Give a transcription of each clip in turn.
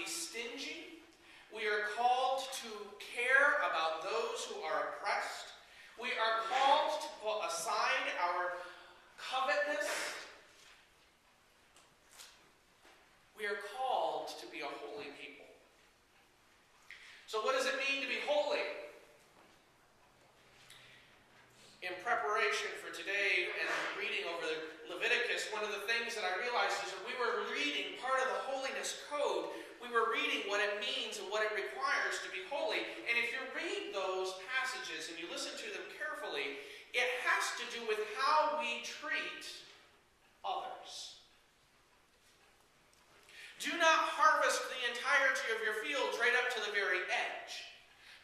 be stingy. We are called to care about those who are oppressed. We are called to put aside our covetousness. We are called to be a holy people. So what does it mean to be holy? In preparation for today and reading over the Leviticus, one of the things that I realized is that we were reading part of the holiness code. We were reading what it means and what it requires to be holy. And if you read those passages and you listen to them carefully, it has to do with how we treat others. Do not harvest the entirety of your fields right up to the very edge.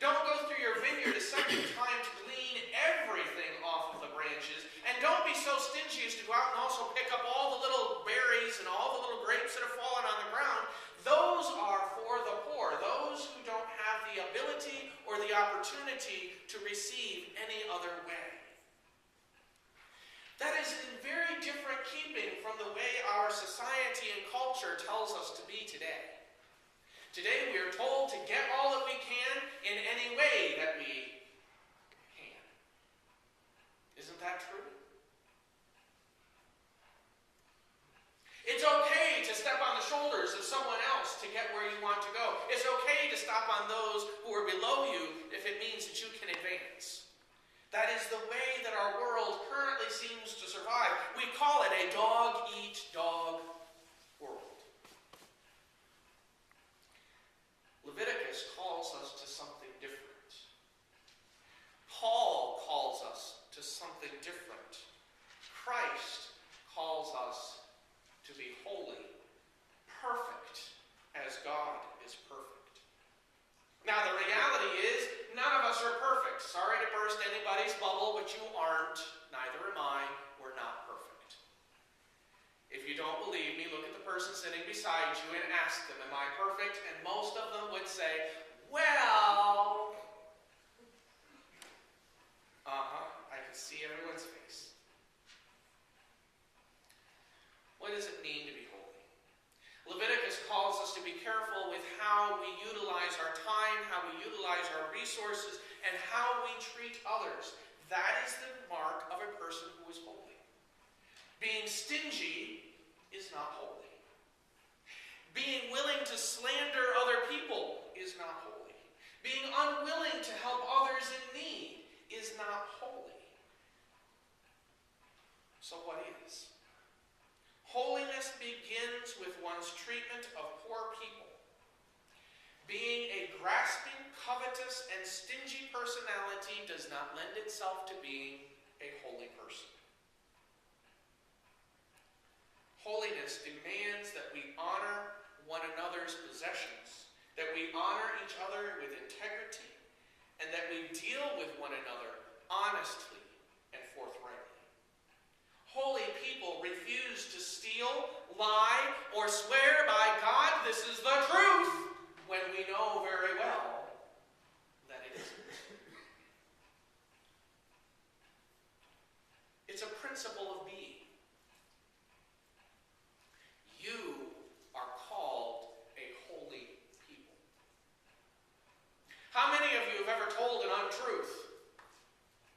Don't go through your vineyard a second time to glean everything off of the branches. And don't be so stingy as to go out and also pick up all the little berries and all the little grapes that have fallen on the ground. Those are for the poor, those who don't have the ability or the opportunity to receive any other way. That is in very different keeping from the way our society and culture tells us to be today. Today we are told to get all that we can in any way that we can. Isn't that true? It's okay to step on the shoulders of someone else to get where you want to go. It's okay to stop on those who are below you if it means that you can advance. That is the way that our world currently seems to survive. We call it a dog-eat-dog world. Leviticus calls us to something different. Paul calls us to something different. Christ calls us to be holy, perfect, as God is perfect. Now the reality is, none of us are perfect. Sorry to burst anybody's bubble, but you aren't. Neither am I. We're not perfect. If you don't believe me, look at the person sitting beside you and ask them, am I perfect? And most of them would say, well, I can see everyone's face. What does it mean to be holy? Leviticus calls us to be careful with how we utilize our time, how we utilize our resources, and how we treat others. That is the mark of a person who is holy. Being stingy is not holy. Being willing to slander other people is not holy. Being unwilling to help others in need is not holy. So what is? Holiness begins with one's treatment of poor people. Being a grasping, covetous, and stingy personality does not lend itself to being a holy person. Holiness demands that we honor one another's possessions, that we honor each other with integrity, and that we deal with one another honestly and forthrightly. Holy people refuse to steal, lie, or swear by God, this is the truth, when we know very well that it isn't. It's a principle of being. You are called a holy people. How many of you have ever told an untruth?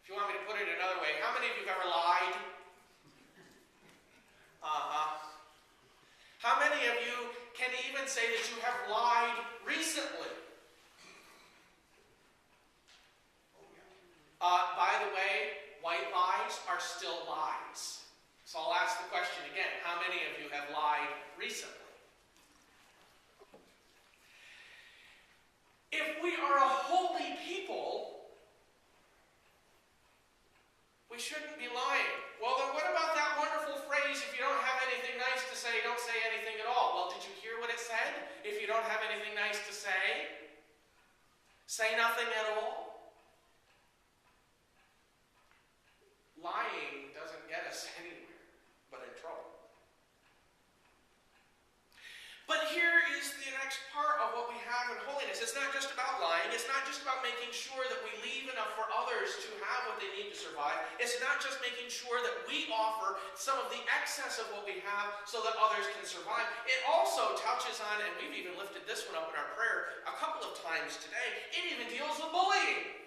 If you want me to put it another way, how many of you have ever lied? How many of you can even say that you have lied recently? By the way, white lies are still lies. So I'll ask the question again. How many of you have lied recently? If we are a holy people, we shouldn't be lying. Well, then what about that wonderful phrase, if you don't have anything nice to say, don't say anything at all? Well, did you hear what it said? If you don't have anything nice to say nothing at all. Lying doesn't get us anywhere but in trouble. But here is the next part of what we have in holiness. it's not just about lying. It's not just about making sure that we leave enough for others to have what they need to survive. It's not just making sure that we offer some of the excess of what we have so that others can survive. It also touches on, and we've even lifted this one up in our prayer a couple of times today, it even deals with bullying.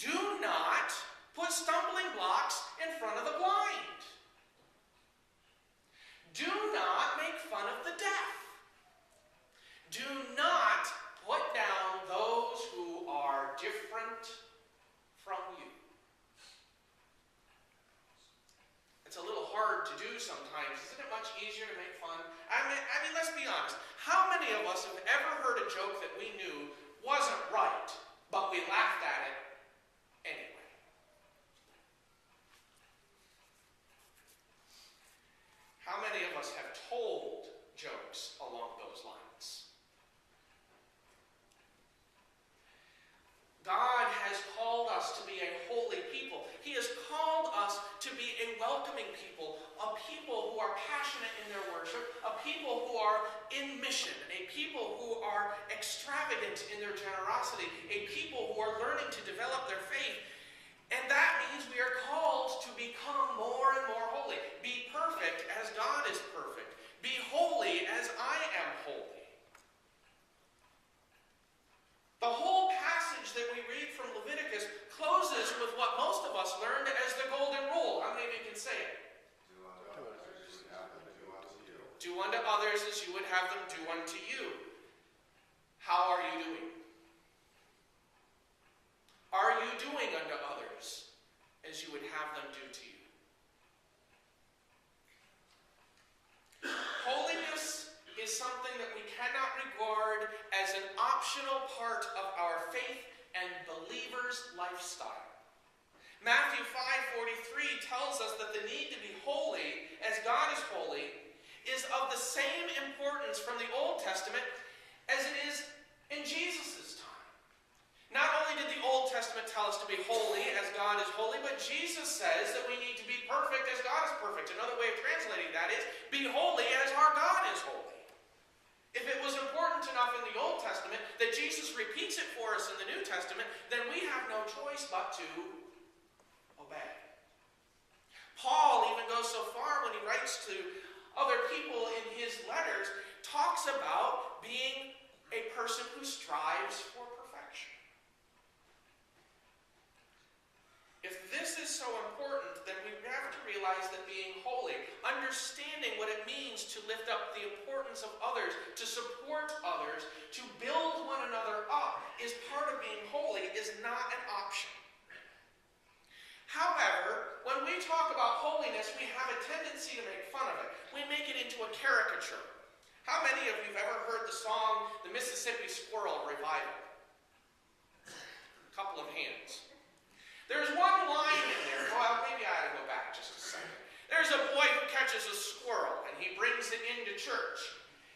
Do not put stumbling blocks in front of the blind. Do not make fun of the deaf. Do not put down those who are different from you. It's a little hard to do sometimes. Isn't it much easier to make fun? I mean, let's be honest. How many of us have ever heard a joke that we knew wasn't right, but we laughed at it anyway? How many of us have told jokes along those lines? God has called us to be a holy people. He has called us to be a welcoming people, a people who are passionate in their worship, a people who are in mission, a people who are extravagant in their generosity, a people who are learning to develop their faith. And that means we are called to become more and more holy. Be perfect as God is perfect. Be holy as I am holy. The whole passage that we read from Leviticus closes with what most of us learned as the golden rule. How many of you can say it? Do unto others as you would have them do unto you. How are you doing? Are you doing unto others as you would have them do to you? Holiness is something that we cannot regard as an optional part of our faith and believer's lifestyle. Matthew 5:43 tells us that the need to be holy as God is holy is of the same importance from the Old Testament as it is in Jesus' time. Not only did the Old Testament tell us to be holy as God is holy, but Jesus says that we need to be perfect as God is perfect. Another way of translating that is, be holy as our God is holy. If it was important enough in the Old Testament that Jesus repeats it for us in the New Testament, then we have no choice but to obey. Paul even goes so far when he writes to other people in his letters, talks about being a person who strives for perfection. If this is so important, then we have to realize that being holy, understanding what it means to lift up the importance of others, to support others, to build one another up, is part of being holy, is not an option. However, when we talk about holiness, we have a tendency to make fun of it. We make it into a caricature. How many of you have ever heard the song, The Mississippi Squirrel Revival? A couple of hands. There's one line in there. Well, maybe I ought to go back just a second. There's a boy who catches a squirrel, and he brings it into church.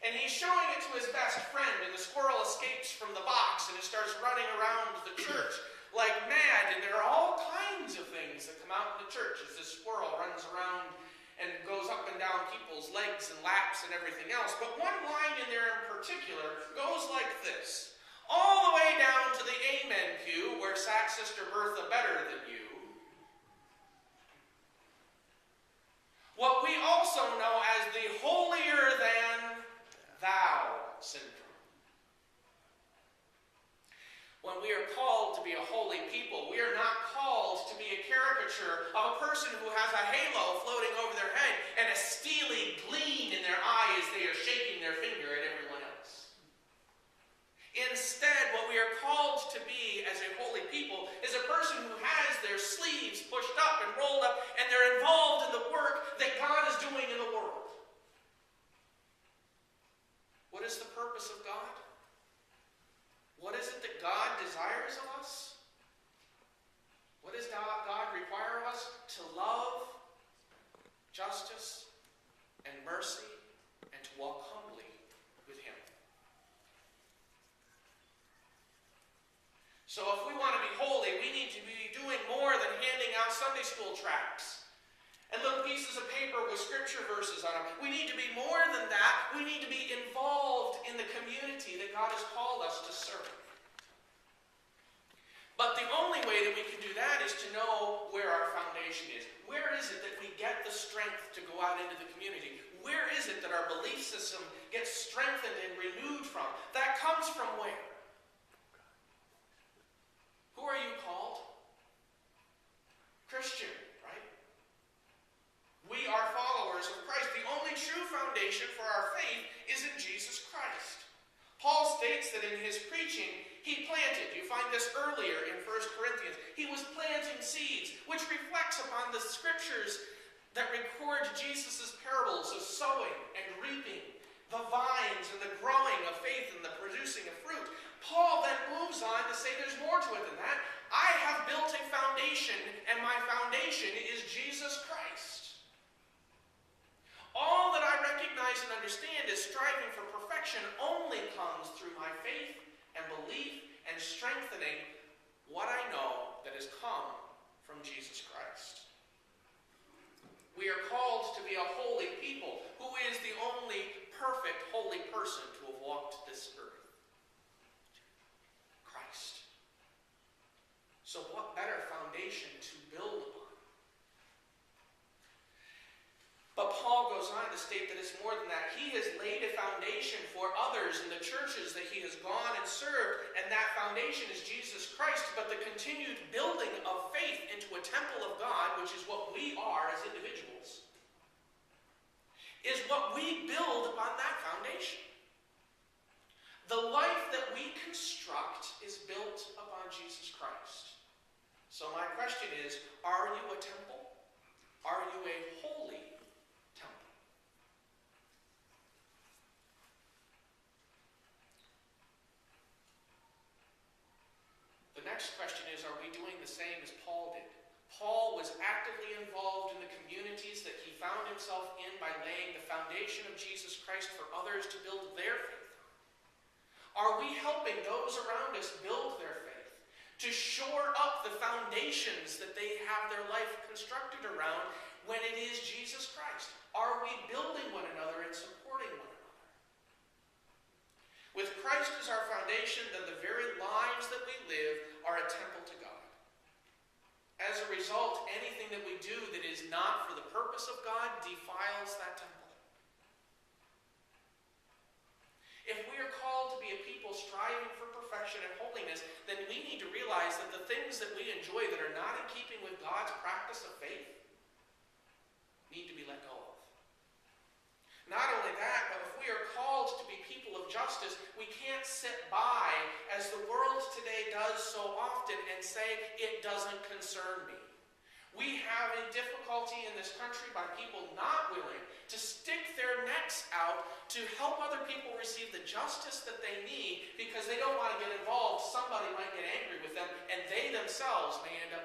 And he's showing it to his best friend, and the squirrel escapes from the box, and it starts running around the church like mad. And there are all kinds of things that come out in the church as this squirrel runs around and goes up and down people's legs and laps and everything else. But one line in there in particular goes like this. All the way down to the amen pew where sat Sister Bertha better than you. What we also know as the holier than thou syndrome. When we are called to be a holy people, we are not called to be a caricature of a person who has a halo floating over their head and a steely gleam in their eye as they are shaking their finger at everyone else. Instead, what we are called to be as a holy people is a person who has their sleeves pushed up and rolled up, and they're involved in the work that God is doing in the world. What is the purpose of God? What is it that God desires of us? What does God require of us? To love, justice, and mercy, and to walk humbly with Him. So if we want to be holy, we need to be doing more than handing out Sunday school tracts and little pieces of paper with with scripture verses on them. We need to be more than that. We need to be involved in the community that God has called us to serve. But the only way that we can do that is to know where our foundation is. Where is it that we get the strength to go out into the community? Where is it that our belief system gets strengthened and renewed from? That comes from where? Who are you called? Christian, right? We are followers of Christ. The only true foundation for our faith is in Jesus Christ. Paul states that in his preaching, he planted. You find this earlier in 1 Corinthians. He was planting seeds, which reflects upon the scriptures that record Jesus' parables of sowing and reaping, the vines and the growing of faith and the producing of fruit. Paul then moves on to say there's more to it than that. I have built a foundation, and my foundation is Jesus Christ. All that I recognize and understand is striving for perfection only comes through my faith and belief and strengthening what I know that has come from Jesus Christ. We are called to be a holy people. Who is the only perfect holy person to have walked this earth? Christ. So what better foundation to build upon? But Paul goes on to state that it's more than that. He has laid a foundation for others in the churches that he has gone and served, and that foundation is Jesus Christ. But the continued building of faith into a temple of God, which is what we are as individuals, is what we build upon that foundation. The life that we construct is built upon Jesus Christ. So my question is, are you a temple? Are you a holy temple? The next question is, are we doing the same as Paul did? Paul was actively involved in the communities that he found himself in by laying the foundation of Jesus Christ for others to build their faith on. Are we helping those around us build their faith, to shore up the foundations that they have their life constructed around when it is Jesus Christ? Are we building one another and supporting one another? With Christ as our foundation, then the very lives that we live are a temple to God. As a result, anything that we do that is not for the purpose of God defiles that temple. If we are called to be a people striving for perfection and holiness, then we need to realize that the things that we enjoy that are not in keeping with God's practice of faith need to be let go of. Not only that, but if we are called to be people of justice, we can't sit by as the world today does so often and say, it doesn't concern me. We have a difficulty in this country by people not willing to stick their necks out to help other people receive the justice that they need because they don't want to get involved. Somebody might get angry with them, and they themselves may end up